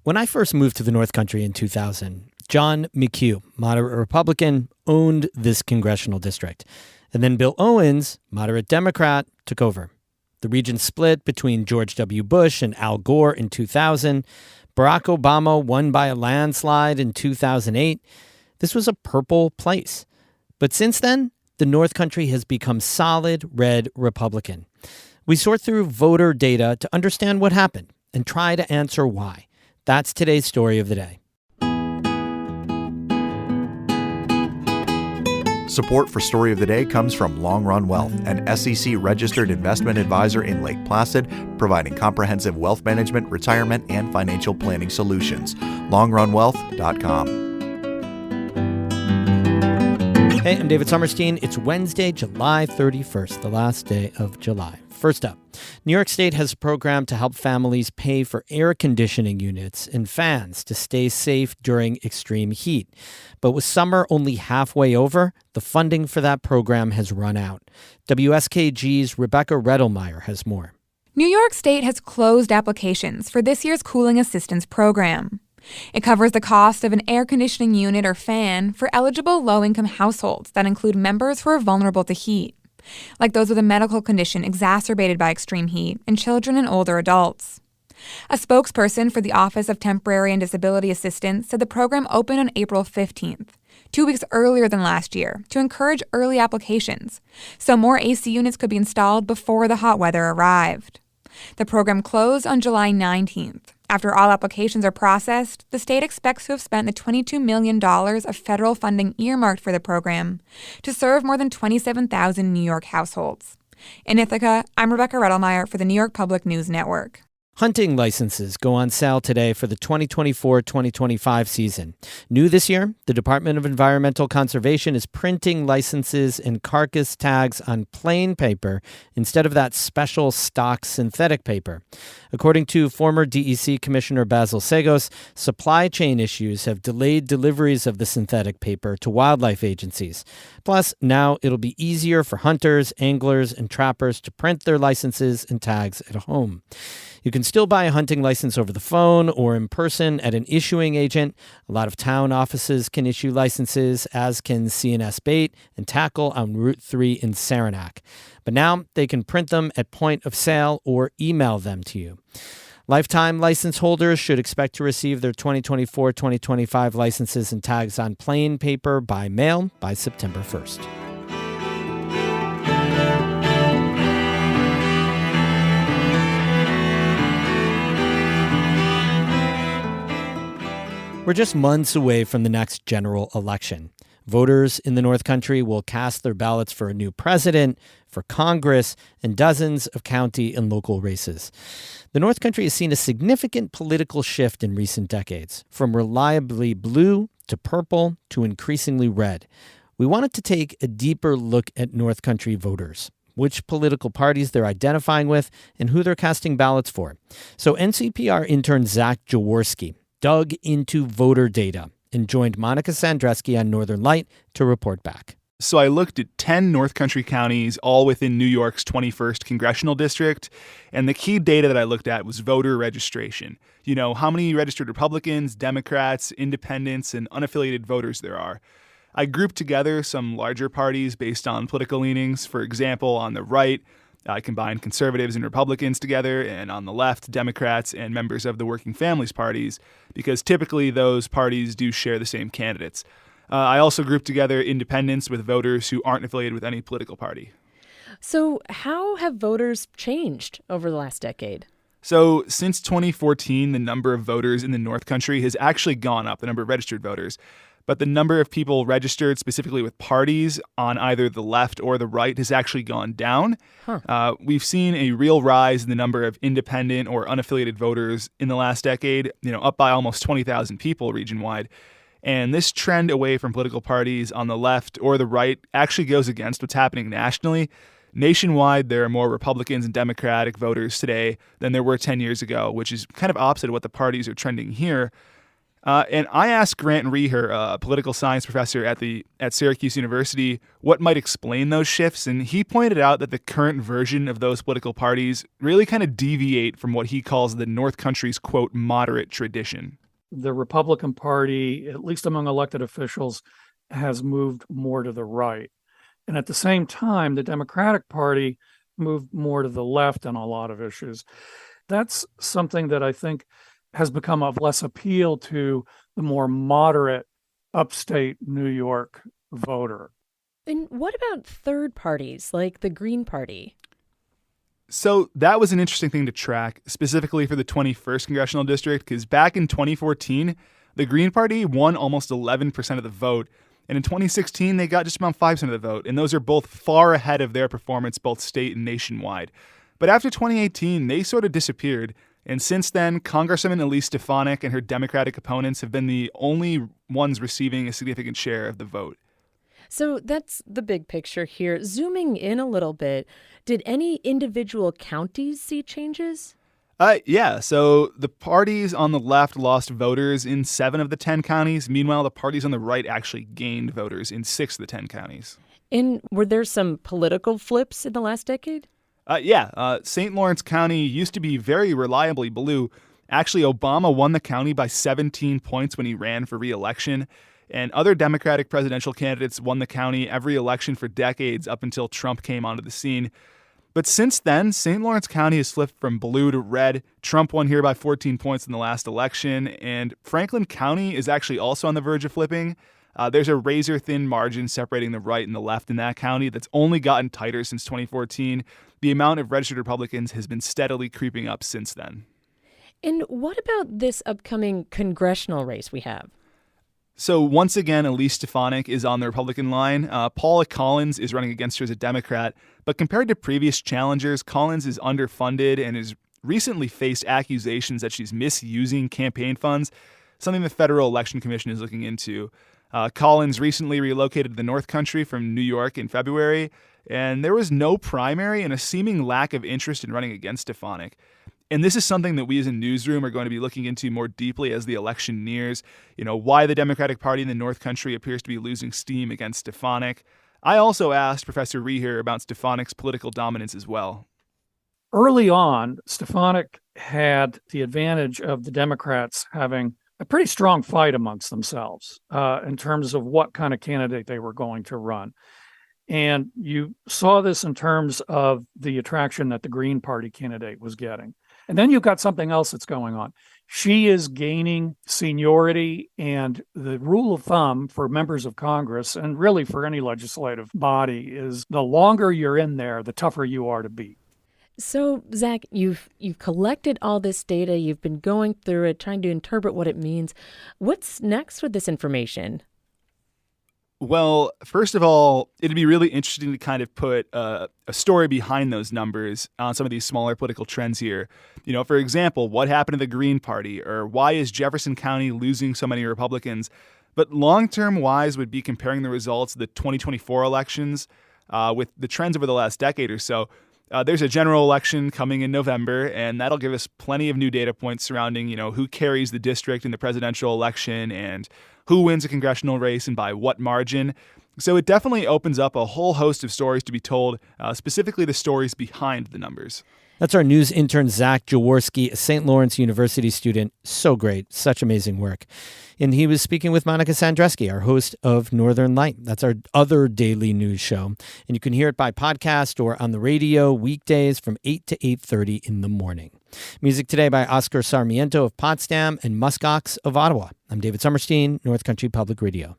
When I first moved to the North Country in 2000, John McHugh, moderate Republican, owned this congressional district. And then Bill Owens, moderate Democrat, took over. The region split between George W. Bush and Al Gore in 2000. Barack Obama won by a landslide in 2008. This was a purple place. But since then, the North Country has become solid red Republican. We sort through voter data to understand what happened and try to answer why. That's today's story of the day. Support for Story of the Day comes from Long Run Wealth, an SEC-registered investment advisor in Lake Placid, providing comprehensive wealth management, retirement, and financial planning solutions. LongRunWealth.com. Hey, I'm David Sommerstein. It's Wednesday, July 31st, the last day of July. First up, New York State has a program to help families pay for air conditioning units and fans to stay safe during extreme heat. But with summer only halfway over, the funding for that program has run out. WSKG's Rebecca Redelmeyer has more. New York State has closed applications for this year's cooling assistance program. It covers the cost of an air conditioning unit or fan for eligible low-income households that include members who are vulnerable to heat, like those with a medical condition exacerbated by extreme heat and children and older adults. A spokesperson for the Office of Temporary and Disability Assistance said the program opened on April 15th, 2 weeks earlier than last year, to encourage early applications, so more AC units could be installed before the hot weather arrived. The program closed on July 19th. After all applications are processed, the state expects to have spent the $22 million of federal funding earmarked for the program to serve more than 27,000 New York households. In Ithaca, I'm Rebecca Redelmeyer for the New York Public News Network. Hunting licenses go on sale today for the 2024-2025 season. New this year, the Department of Environmental Conservation is printing licenses and carcass tags on plain paper instead of that special stock synthetic paper. According to former DEC Commissioner Basil Sagos, supply chain issues have delayed deliveries of the synthetic paper to wildlife agencies. Plus, now it'll be easier for hunters, anglers, and trappers to print their licenses and tags at home. You can still buy a hunting license over the phone or in person at an issuing agent. A lot of town offices can issue licenses, as can CNS Bait and Tackle on Route 3 in Saranac. But now they can print them at point of sale or email them to you. Lifetime license holders should expect to receive their 2024-2025 licenses and tags on plain paper by mail by September 1st. We're just months away from the next general election. Voters in the North Country will cast their ballots for a new president, for Congress, and dozens of county and local races. The North Country has seen a significant political shift in recent decades, from reliably blue to purple to increasingly red. We wanted to take a deeper look at North Country voters, which political parties they're identifying with, and who they're casting ballots for. So NCPR intern Zach Jaworski dug into voter data and joined Monica Sandreski on Northern Light to report back. So I looked at 10 North Country counties, all within New York's 21st congressional district. And the key data that I looked at was voter registration. You know, how many registered Republicans, Democrats, independents, and unaffiliated voters there are. I grouped together some larger parties based on political leanings. For example, on the right, I combined conservatives and Republicans together, and on the left, Democrats and members of the working families parties, because typically those parties do share the same candidates. I also grouped together independents with voters who aren't affiliated with any political party. So how have voters changed over the last decade? So since 2014, the number of voters in the North Country has actually gone up, the number of registered voters. But the number of people registered specifically with parties on either the left or the right has actually gone down. We've seen a real rise in the number of independent or unaffiliated voters in the last decade, up by almost 20,000 people region-wide. And this trend away from political parties on the left or the right actually goes against what's happening nationally. Nationwide, there are more Republicans and Democratic voters today than there were 10 years ago, which is kind of opposite of what the parties are trending here. And I asked Grant Reher, a political science professor at Syracuse University, what might explain those shifts. And he pointed out that the current version of those political parties really kind of deviate from what he calls the North Country's, quote, moderate tradition. The Republican Party, at least among elected officials, has moved more to the right. And at the same time, the Democratic Party moved more to the left on a lot of issues. That's something that I think has become of less appeal to the more moderate upstate New York voter. And what about third parties like the Green Party? So that was an interesting thing to track, specifically for the 21st congressional district, because back in 2014, the Green Party won almost 11% of the vote. And in 2016, they got just about 5% of the vote. And those are both far ahead of their performance, both state and nationwide. But after 2018, they sort of disappeared. And since then, Congresswoman Elise Stefanik and her Democratic opponents have been the only ones receiving a significant share of the vote. So that's the big picture here. Zooming in a little bit, did any individual counties see changes? Yeah, so the parties on the left lost voters in 7 of the 10 counties. Meanwhile, the parties on the right actually gained voters in 6 of the 10 counties. And were there some political flips in the last decade? St. Lawrence County used to be very reliably blue. Actually, Obama won the county by 17 points when he ran for re-election. And other Democratic presidential candidates won the county every election for decades up until Trump came onto the scene. But since then, St. Lawrence County has flipped from blue to red. Trump won here by 14 points in the last election. And Franklin County is actually also on the verge of flipping. There's a razor-thin margin separating the right and the left in that county that's only gotten tighter since 2014. The amount of registered Republicans has been steadily creeping up since then. And what about this upcoming congressional race we have? So once again, Elise Stefanik is on the Republican line. Paula Collins is running against her as a Democrat. But compared to previous challengers, Collins is underfunded and has recently faced accusations that she's misusing campaign funds, something the Federal Election Commission is looking into. Collins recently relocated to the North Country from New York in February, and there was no primary and a seeming lack of interest in running against Stefanik. And this is something that we as a newsroom are going to be looking into more deeply as the election nears. Why the Democratic Party in the North Country appears to be losing steam against Stefanik. I also asked Professor Reher about Stefanik's political dominance as well. Early on, Stefanik had the advantage of the Democrats having a pretty strong fight amongst themselves in terms of what kind of candidate they were going to run. And you saw this in terms of the attraction that the Green Party candidate was getting. And then you've got something else that's going on. She is gaining seniority, and the rule of thumb for members of Congress, and really for any legislative body, is the longer you're in there, the tougher you are to beat. So, Zach, you've collected all this data. You've been going through it, trying to interpret what it means. What's next with this information? Well, first of all, it'd be really interesting to kind of put a story behind those numbers on some of these smaller political trends here. For example, what happened to the Green Party, or why is Jefferson County losing so many Republicans? But long-term wise would be comparing the results of the 2024 elections with the trends over the last decade or so. There's a general election coming in November, and that'll give us plenty of new data points surrounding, who carries the district in the presidential election and who wins a congressional race and by what margin. So it definitely opens up a whole host of stories to be told, specifically the stories behind the numbers. That's our news intern, Zach Jaworski, a St. Lawrence University student. So great. Such amazing work. And he was speaking with Monica Sandreski, our host of Northern Light. That's our other daily news show. And you can hear it by podcast or on the radio weekdays from 8 to 8:30 in the morning. Music today by Oscar Sarmiento of Potsdam and Muskox of Ottawa. I'm David Summerstein, North Country Public Radio.